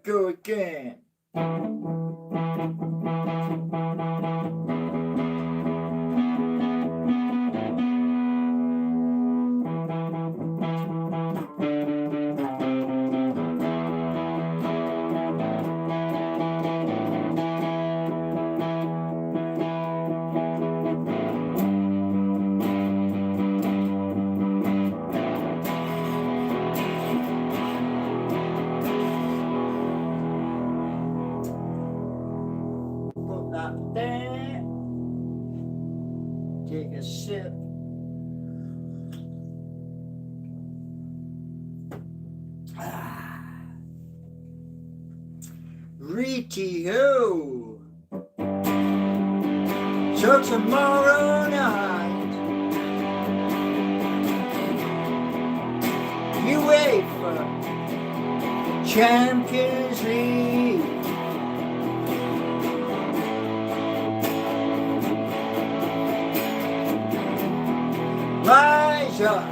go again. Put that there. Take a sip. Righty-ho. So tomorrow night, UEFA Champions League. Rise up.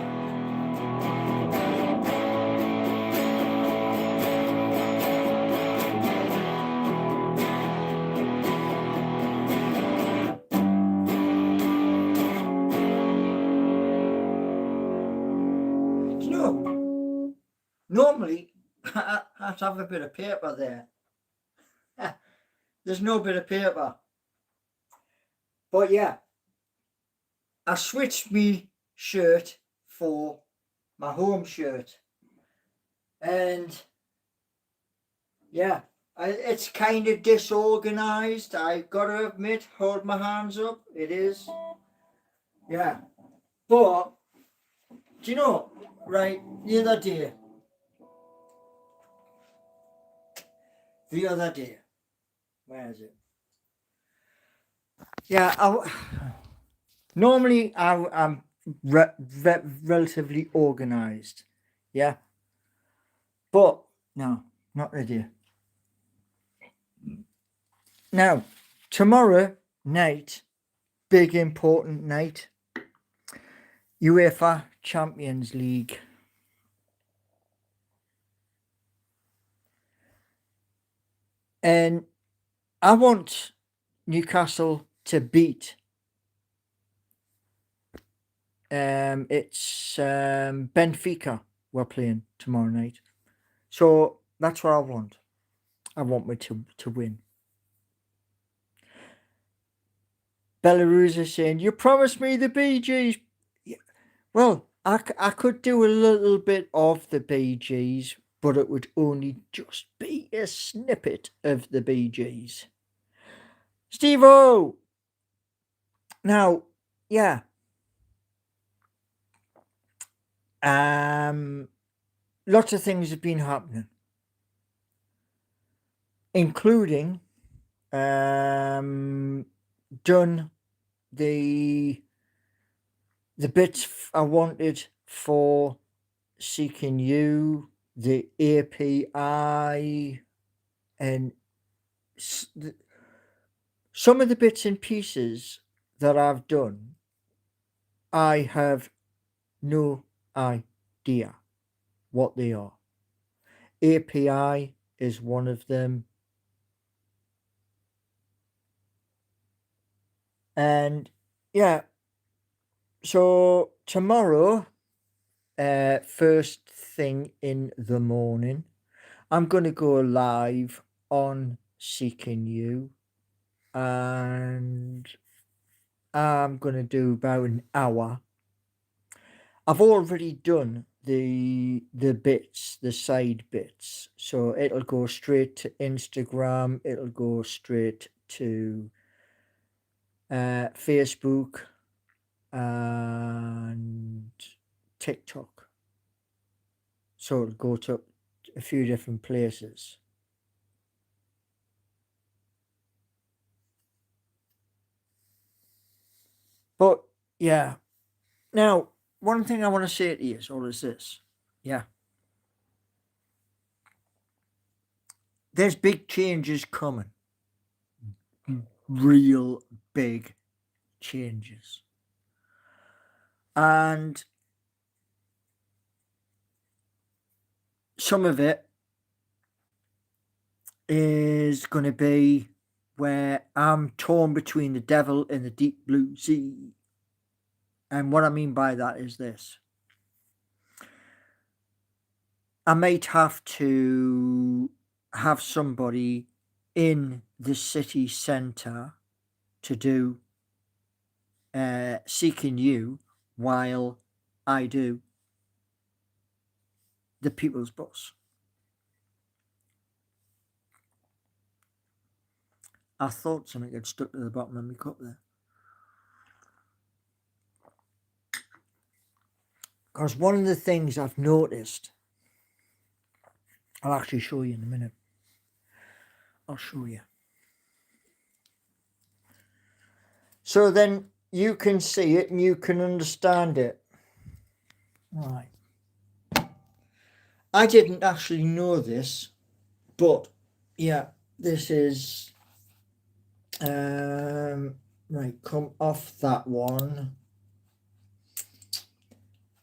You know, normally I have to have a bit of paper there. There's no bit of paper. But yeah, I switched me shirt for my home shirt. And yeah, it's kind of disorganized. I gotta admit, hold my hands up. It is. Yeah. But, do you know, right, the other day, where is it? Yeah, normally I'm relatively organized. Yeah. But, no, not today. Now, tomorrow night, big important night, UEFA Champions League. And I want Newcastle to beat. It's Benfica we're playing tomorrow night. So that's what I want. I want me to win. Belarus is saying, you promised me the BGs. Yeah. Well, I could do a little bit of the BGs, but it would only just be a snippet of the BGs. Steve-O! Now, yeah. Lots of things have been happening, including done the bits I wanted for Seeking You, the API, and some of the bits and pieces that I've done, I have no idea what they are. API is one of them. And yeah, so tomorrow, first thing in the morning, I'm going to go live on Seeking You, and I'm going to do about an hour. I've already done the bits, the side bits, so it'll go straight to Instagram, it'll go straight to Facebook and TikTok, so it'll go to a few different places. But yeah, now one thing I want to say to you is this. Yeah, there's big changes coming, real big changes, and some of it is going to be where I'm torn between the devil and the deep blue sea. And what I mean by that is this. I might have to have somebody in the city centre to do Seeking You while I do the People's Bus. I thought something had stuck to the bottom of my cup there. Because one of the things I've noticed, I'll actually show you in a minute. I'll show you. So then you can see it and you can understand it. Right. I didn't actually know this, but yeah, this is right, come off that one.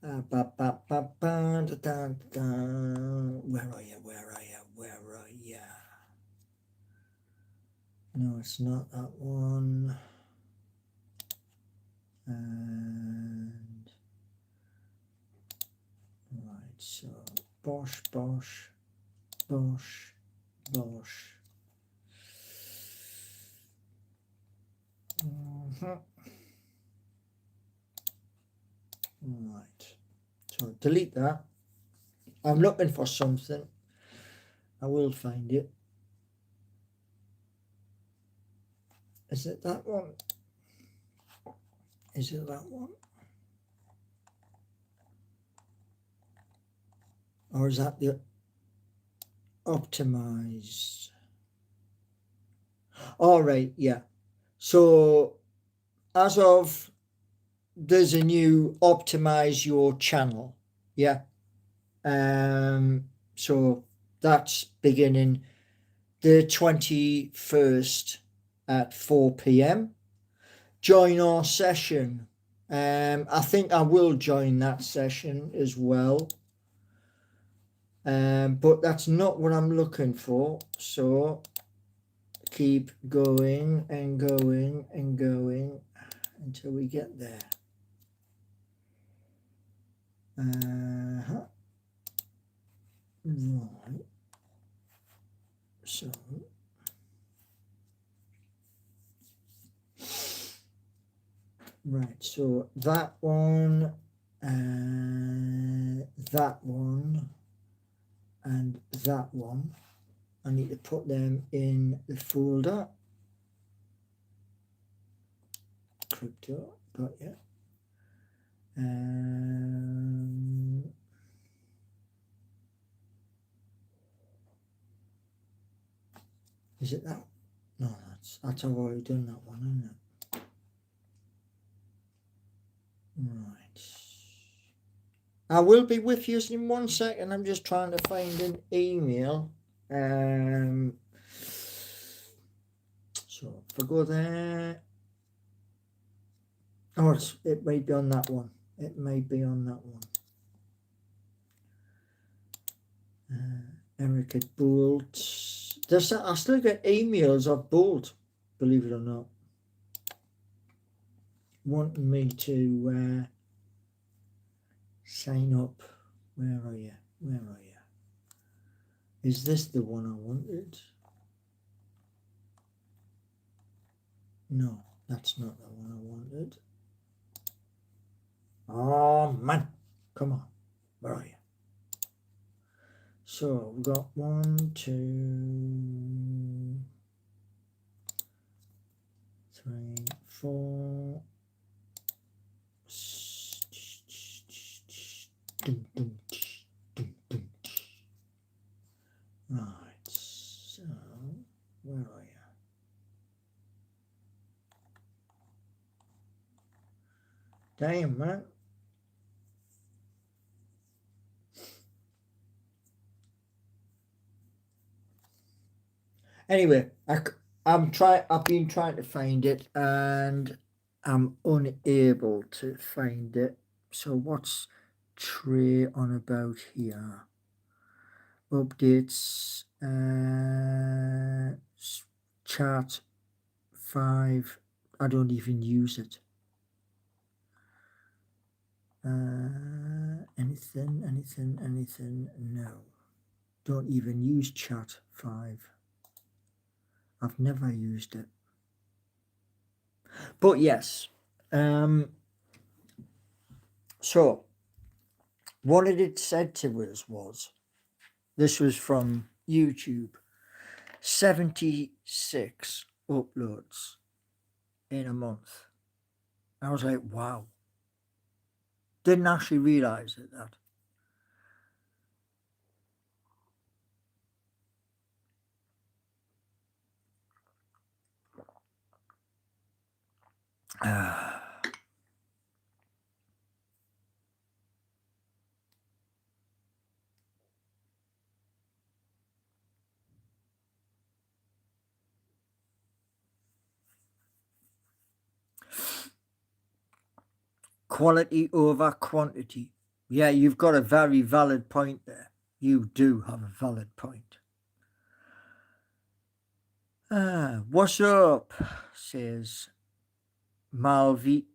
Where are you? No, it's not that one. And right, so Bosch. Right, so delete that. I'm looking for something. I will find it. Is it that one? Is it that one? Or is that the optimized? All right, yeah. So as of, there's a new optimize your channel, yeah. So that's beginning the 21st at 4 p.m. Join our session. I think I will join that session as well. But that's not what I'm looking for. So keep going and going and going until we get there. Right. So right, so that one, that one, and that one. I need to put them in the folder. Crypto, got you. Is it that? No, that's I've already done that one, isn't it? Right. I will be with you in 1 second. I'm just trying to find an email. So if I go there. Oh, it may be on that one. It may be on that one. Eric at Bolt. I still get emails of Bolt, believe it or not, wanting me to sign up. Where are you? Is this the one I wanted? No, that's not the one I wanted. Oh man, come on, where are you? So we've got 1, 2, 3, 4. Right, so where are you? Damn, man. Anyway, I've been trying to find it and I'm unable to find it. So what's Trey on about here? Updates. Chart 5. I don't even use it. Anything? No. Don't even use Chat 5. I've never used it. But yes. So, what it had said to us was, this was from YouTube, 76 uploads in a month. I was like, wow. Didn't actually realise it, that. Quality over quantity. Yeah, you've got a very valid point there. You do have a valid point. What's up? Says Malvi.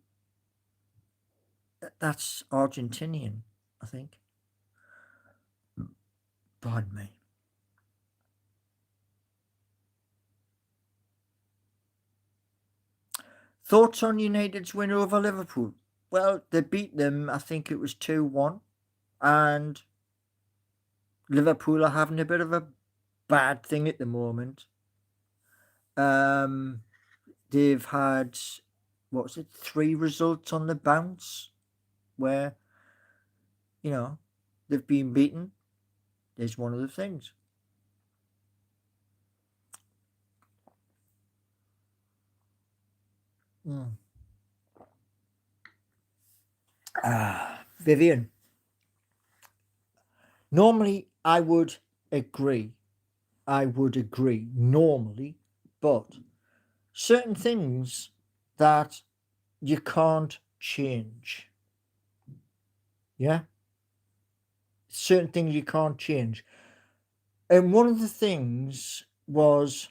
That's Argentinian, I think. Pardon me. Thoughts on United's win over Liverpool? Well, they beat them, I think it was 2-1. And Liverpool are having a bit of a bad thing at the moment. They've had, 3 results on the bounce where, they've been beaten. There's one of the things. Vivian. Normally, I would agree. Normally, but certain things that you can't change. Yeah? Certain things you can't change. And one of the things was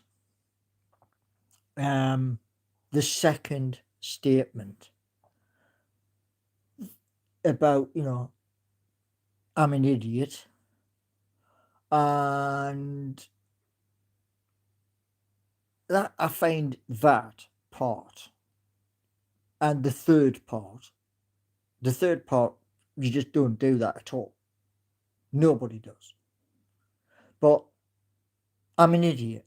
the second statement about, I'm an idiot. And that, I find that part. And the third part, you just don't do that at all. Nobody does. But I'm an idiot.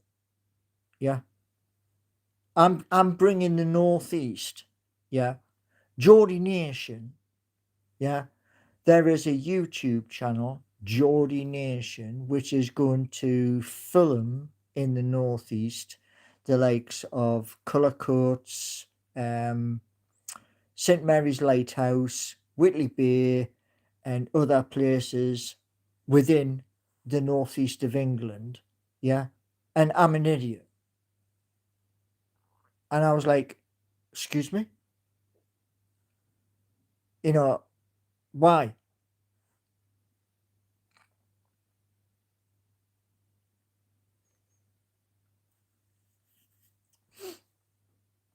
Yeah. I'm bringing the Northeast. Yeah. Geordie Nation. Yeah. There is a YouTube channel, Geordie Nation, which is going to film in the Northeast the likes of Cullercoats, St Mary's Lighthouse, Whitley Bay, and other places within the northeast of England. Yeah. And I'm an idiot. And I was like, excuse me? Why?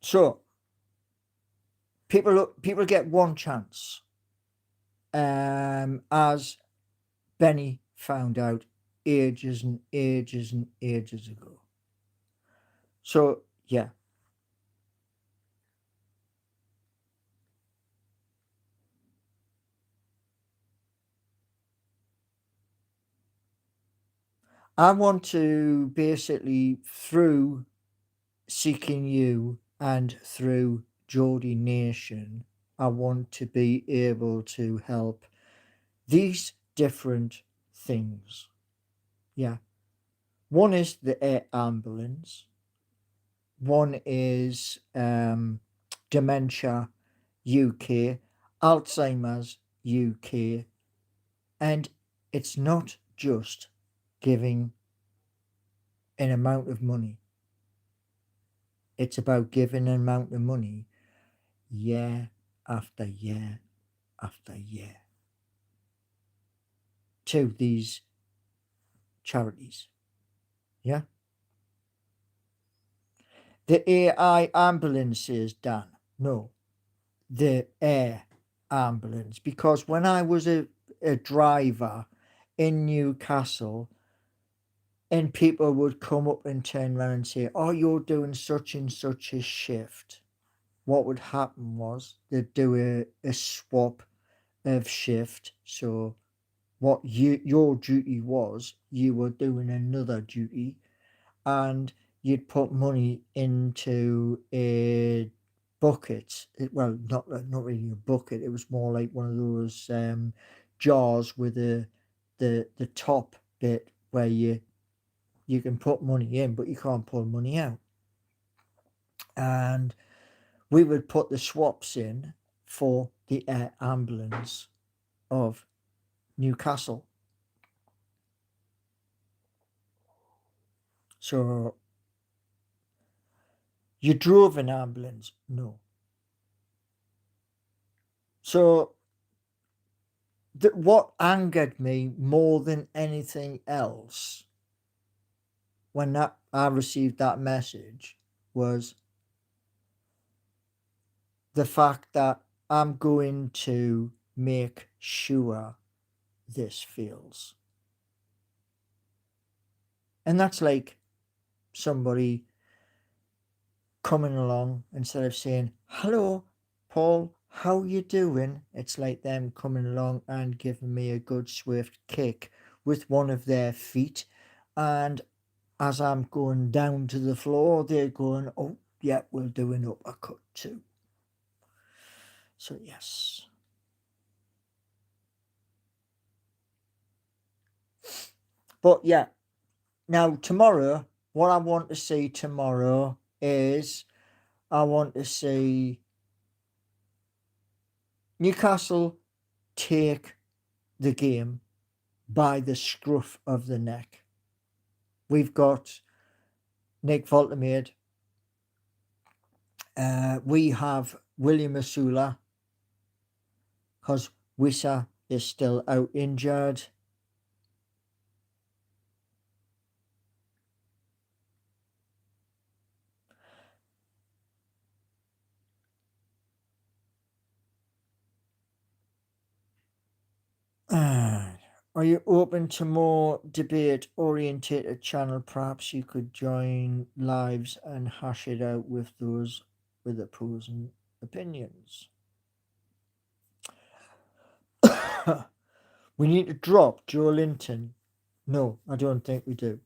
So people get one chance. As Benny found out ages and ages and ages ago. So yeah. I want to basically, through Seeking You and through Geordie Nation, I want to be able to help these different things. Yeah. One is the air ambulance. One is Dementia UK, Alzheimer's UK. And it's not just giving an amount of money. It's about giving an amount of money year after year after year to these charities. Yeah. The AI ambulances, Dan. No, the air ambulance. Because when I was a driver in Newcastle, and people would come up and turn around and say, "Oh, you're doing such and such a shift." What would happen was they'd do a swap of shift. So what your duty was, you were doing another duty, and you'd put money into a bucket. Well, not really a bucket. It was more like one of those jars with the top bit where you can put money in, but you can't pull money out. And we would put the swaps in for the air ambulance of Newcastle. So you drove an ambulance? No. So what angered me more than anything else when I received that message was the fact that I'm going to make sure this fails. And that's like somebody coming along, instead of saying, "Hello, Paul, how you doing?" It's like them coming along and giving me a good swift kick with one of their feet. And as I'm going down to the floor, they're going, "Oh, yeah, we'll do an uppercut too." So, yes. But yeah, now tomorrow, what I want to see tomorrow is I want to see Newcastle take the game by the scruff of the neck. We've got Nick Voltemade. We have William Asula, because Wissa is still out injured. Are you open to more debate orientated channel? Perhaps you could join lives and hash it out with those with opposing opinions. We need to drop Joe Linton. No, I don't think we do.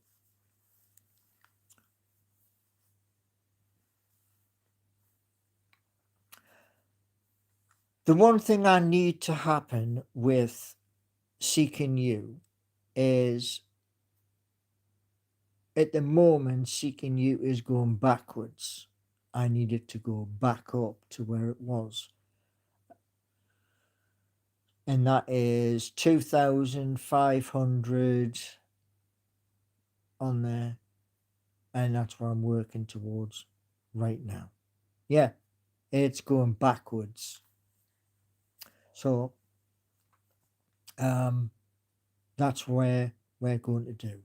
The one thing I need to happen with Seeking You is, at the moment, Seeking You is going backwards. I need it to go back up to where it was. And that is 2,500 on there. And that's what I'm working towards right now. Yeah, it's going backwards. So, that's where we're going to do.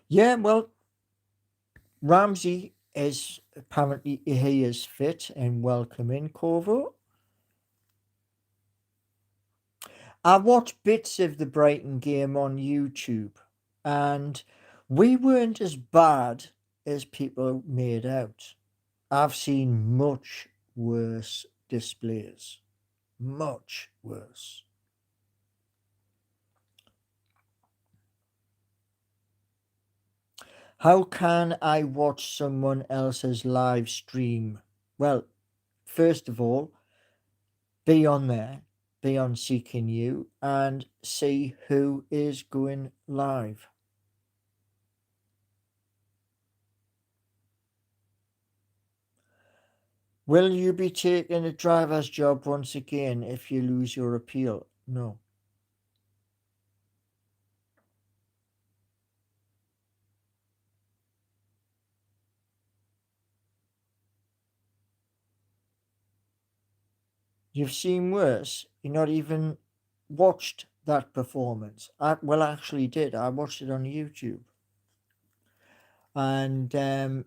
Yeah, well, Ramsey is apparently he is fit and welcome in, Corvo. I watched bits of the Brighton game on YouTube, and we weren't as bad as people made out. I've seen much worse displays. Much worse. How can I watch someone else's live stream? Well, first of all, be on there, be on Seeking You, and see who is going live. Will you be taking a driver's job once again if you lose your appeal? No. You've seen worse. You're not even watched that performance. I actually did. I watched it on YouTube, and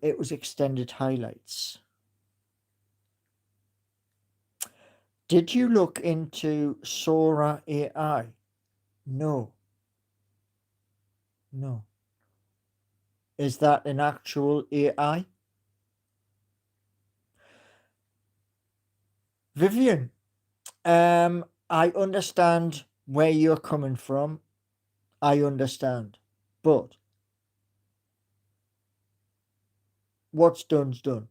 it was extended highlights. Did you look into Sora AI? No. No. Is that an actual AI? Vivian, I understand where you're coming from. I understand. But what's done's done.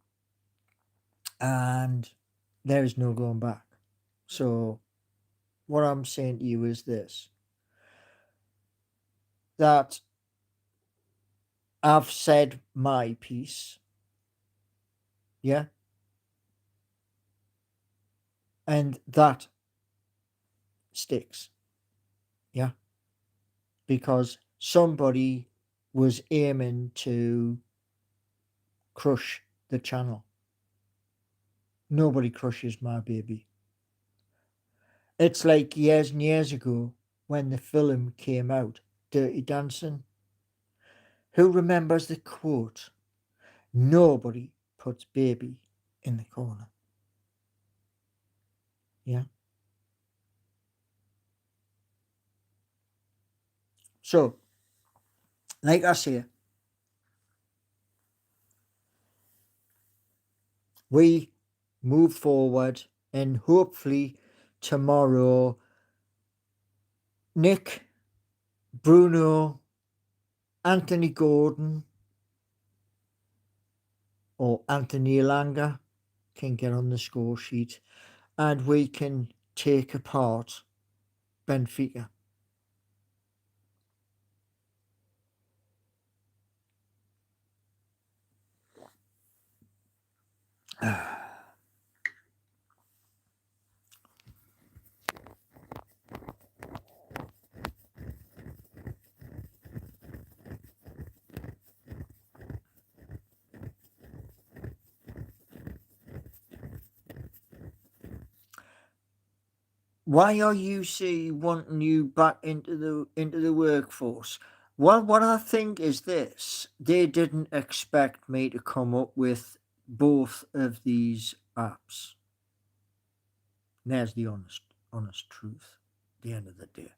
And there is no going back. So what I'm saying to you is this. That I've said my piece. Yeah. And that sticks. Yeah. Because somebody was aiming to crush the channel. Nobody crushes my baby. It's like years and years ago when the film came out, Dirty Dancing. Who remembers the quote? Nobody puts baby in the corner. Yeah. So, like I say, we move forward, and hopefully tomorrow Nick, Bruno, Anthony Gordon, or Anthony Elanga can get on the score sheet, and we can take apart Benfica. Why are UC wanting you back into the workforce? Well, what I think is this: they didn't expect me to come up with both of these apps. There's the honest truth. At the end of the day,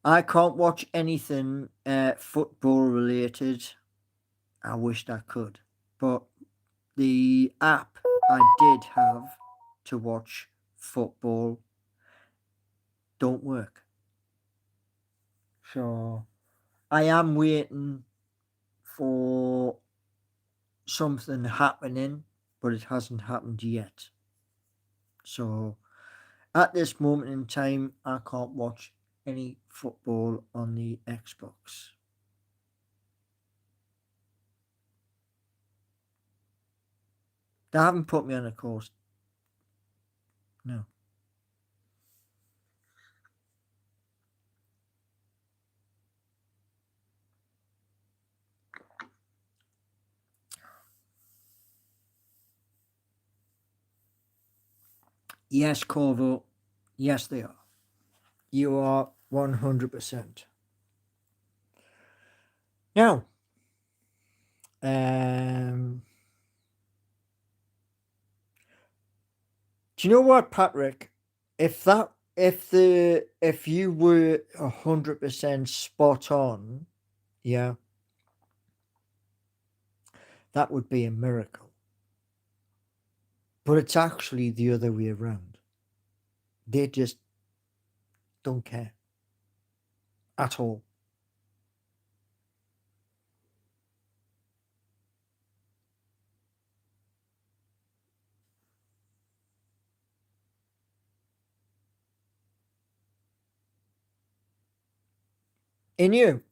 I can't watch anything football related. I wished I could, but the app I did have to watch football don't work. So I am waiting for something happening, but it hasn't happened yet. So at this moment in time, I can't watch any football on the Xbox. They haven't put me on a course. No. Yes, Corvo. Yes, they are. You are 100%. Now, do you know what, Patrick? If you were 100% spot on, yeah, that would be a miracle. But it's actually the other way around. They just don't care at all. In you,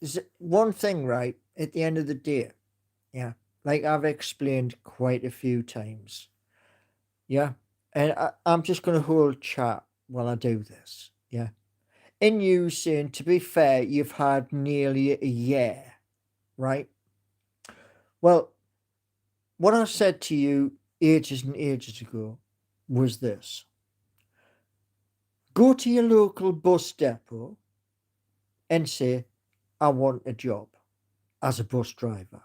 there's one thing, right? At the end of the day, yeah, like I've explained quite a few times, yeah, and I'm just going to hold chat while I do this, yeah. In you saying, to be fair, you've had nearly a year, right? Well, what I said to you ages and ages ago, was this. Go to your local bus depot and say, I want a job as a bus driver.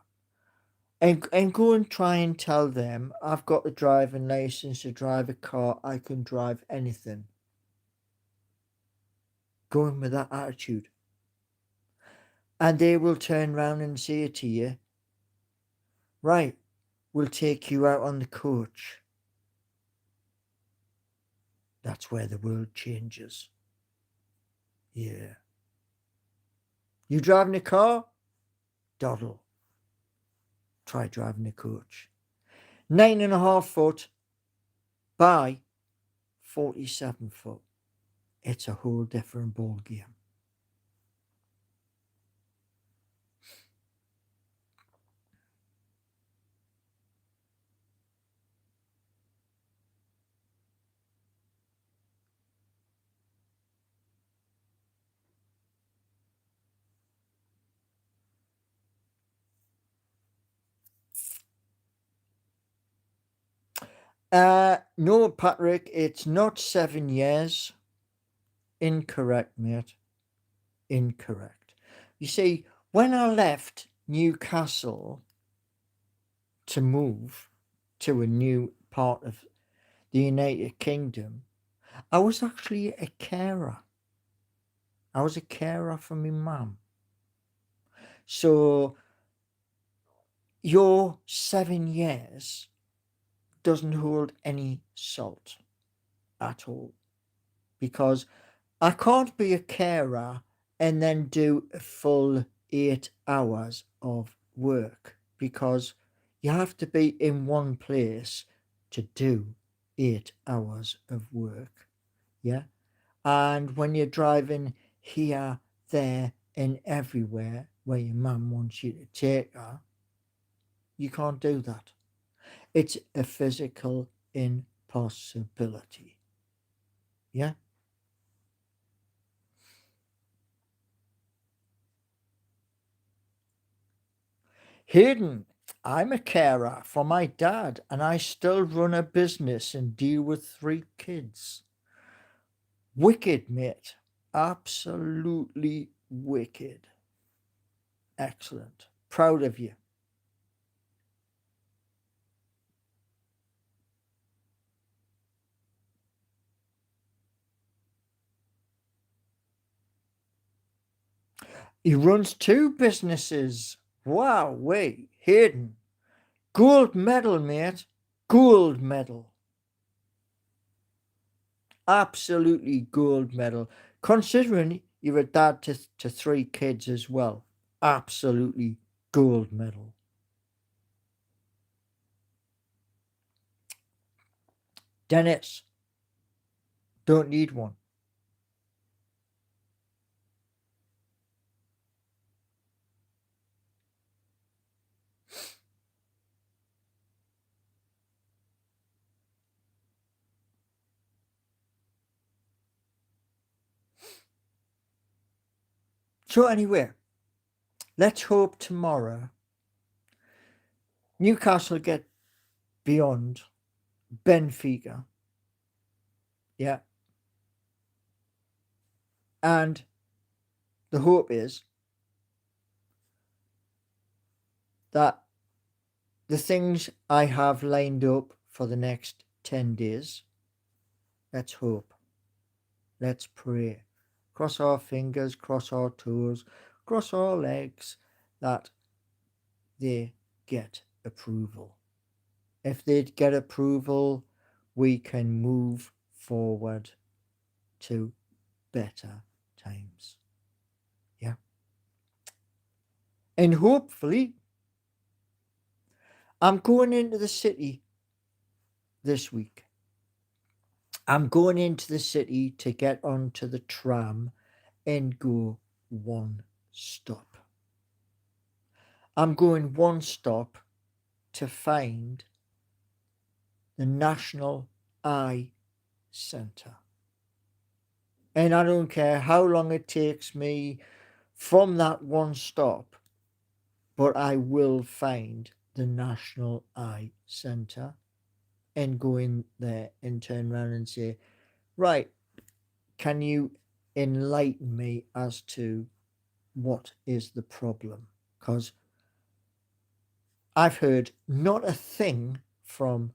And go and try and tell them, I've got a driving license to drive a car, I can drive anything. Go in with that attitude. And they will turn around and say to you, right, we'll take you out on the coach. That's where the world changes. Yeah. You driving a car? Doddle. Try driving a coach. 9.5 foot by 47 foot. It's a whole different ball game. No, Patrick, it's not 7 years. Incorrect, mate. Incorrect. You see, when I left Newcastle to move to a new part of the United Kingdom, I was actually a carer. I was a carer for my mum. So your 7 years doesn't hold any salt at all, because I can't be a carer and then do a full 8 hours of work, because you have to be in one place to do 8 hours of work. Yeah. And when you're driving here, there, and everywhere where your mum wants you to take her, you can't do that. It's a physical impossibility. Yeah. Hayden, I'm a carer for my dad and I still run a business and deal with 3 kids. Wicked, mate. Absolutely wicked. Excellent. Proud of you. He runs 2 businesses. Wow, wait, Hayden. Gold medal, mate. Gold medal. Absolutely gold medal. Considering you're a dad to 3 kids as well. Absolutely gold medal. Dennis, don't need one. So anyway, let's hope tomorrow Newcastle get beyond Benfica. Yeah. And the hope is that the things I have lined up for the next 10 days, let's hope, let's pray, cross our fingers, cross our toes, cross our legs, that they get approval. If they get approval, we can move forward to better times. Yeah. And hopefully, I'm going into the city this week. I'm going into the city to get onto the tram and go one stop. I'm going one stop to find the National Eye Centre. And I don't care how long it takes me from that one stop, but I will find the National Eye Centre. and go in there and turn around and say, right, can you enlighten me as to what is the problem? Because I've heard not a thing from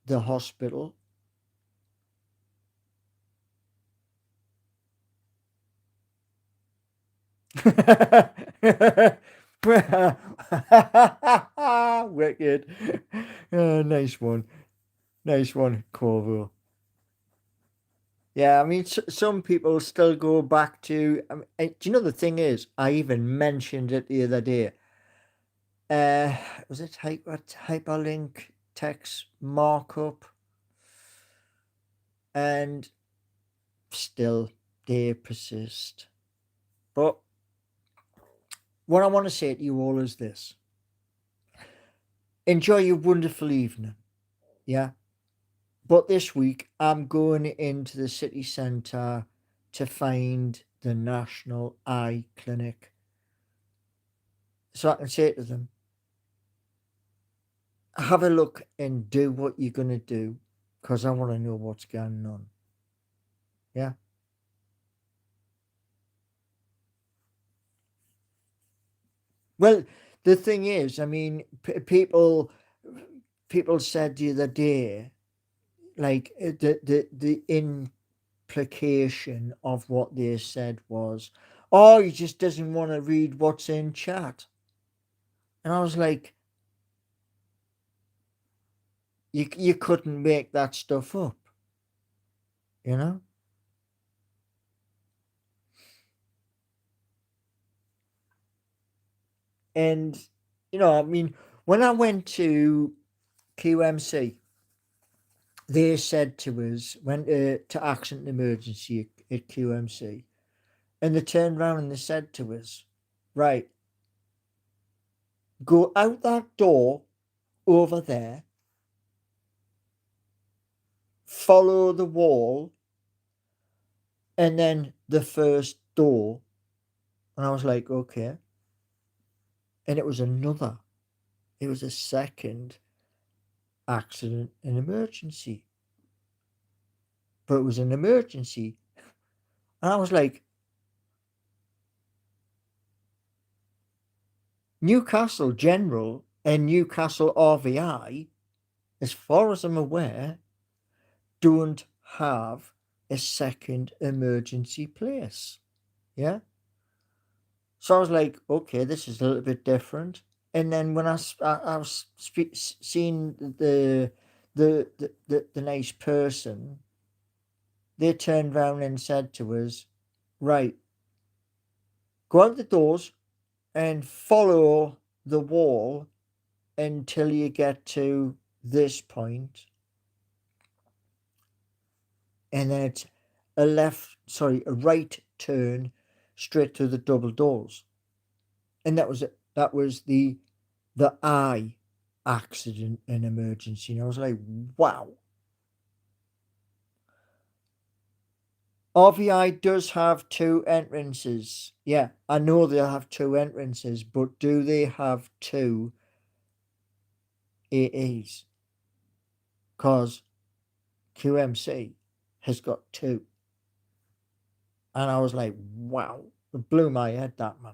the hospital. Wicked. Nice one. Nice one, Corvo. Yeah, I mean, some people still go back to. I mean, do you know the thing is? I even mentioned it the other day. Was it hyperlink text markup? And still, they persist. But what I want to say to you all is this: enjoy your wonderful evening. Yeah. But this week, I'm going into the city centre to find the National Eye Clinic. So I can say to them, have a look and do what you're going to do because I want to know what's going on. Yeah. Well, the thing is, I mean, people said the other day, like the implication of what they said was, oh, he just doesn't want to read what's in chat. And I was like, you couldn't make that stuff up, you know? And, I mean, when I went to QMC, they said to us, went to accident emergency at QMC, and they turned around and they said to us, right, go out that door over there, follow the wall, and then the first door. And I was like, okay. And it was a second accident and emergency. But it was an emergency. And I was like, Newcastle General and Newcastle RVI, as far as I'm aware, don't have a second emergency place. Yeah. So I was like, okay, this is a little bit different. And then when I was seeing the nice person, they turned round and said to us, right, go out the doors and follow the wall until you get to this point, and then it's a right turn straight to the double doors. And that was it. That was the eye accident and emergency. And I was like, wow. RVI does have two entrances. Yeah, I know they have two entrances, but do they have two AEs? Because QMC has got two. And I was like, wow. It blew my head, that, man.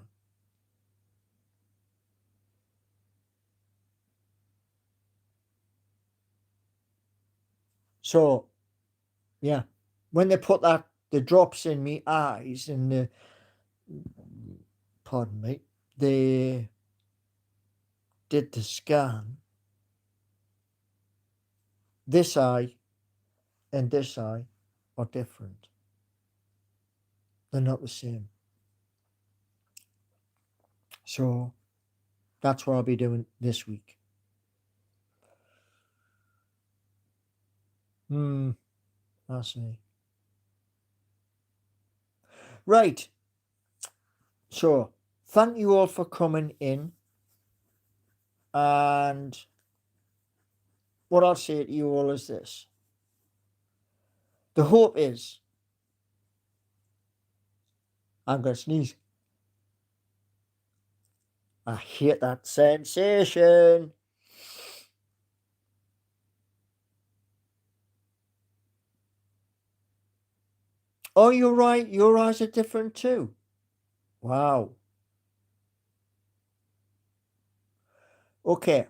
So, yeah, when they put the drops in me eyes and pardon me, they did the scan. This eye and this eye are different. They're not the same. So that's what I'll be doing this week. I see. Right. So thank you all for coming in. And what I'll say to you all is this. The hope is, I'm going to sneeze. I hate that sensation. Oh, you're right. Your eyes are different too. Wow. Okay.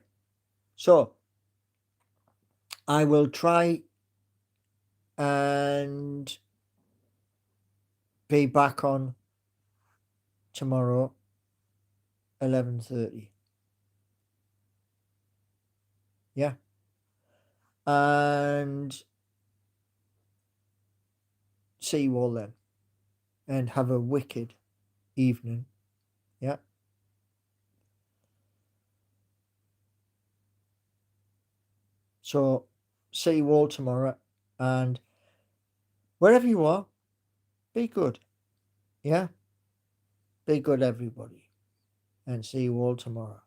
So I will try and be back on tomorrow, 11:30. Yeah. And see you all then. And have a wicked evening. Yeah. So see you all tomorrow. And wherever you are, be good. Yeah. Be good, everybody. And see you all tomorrow.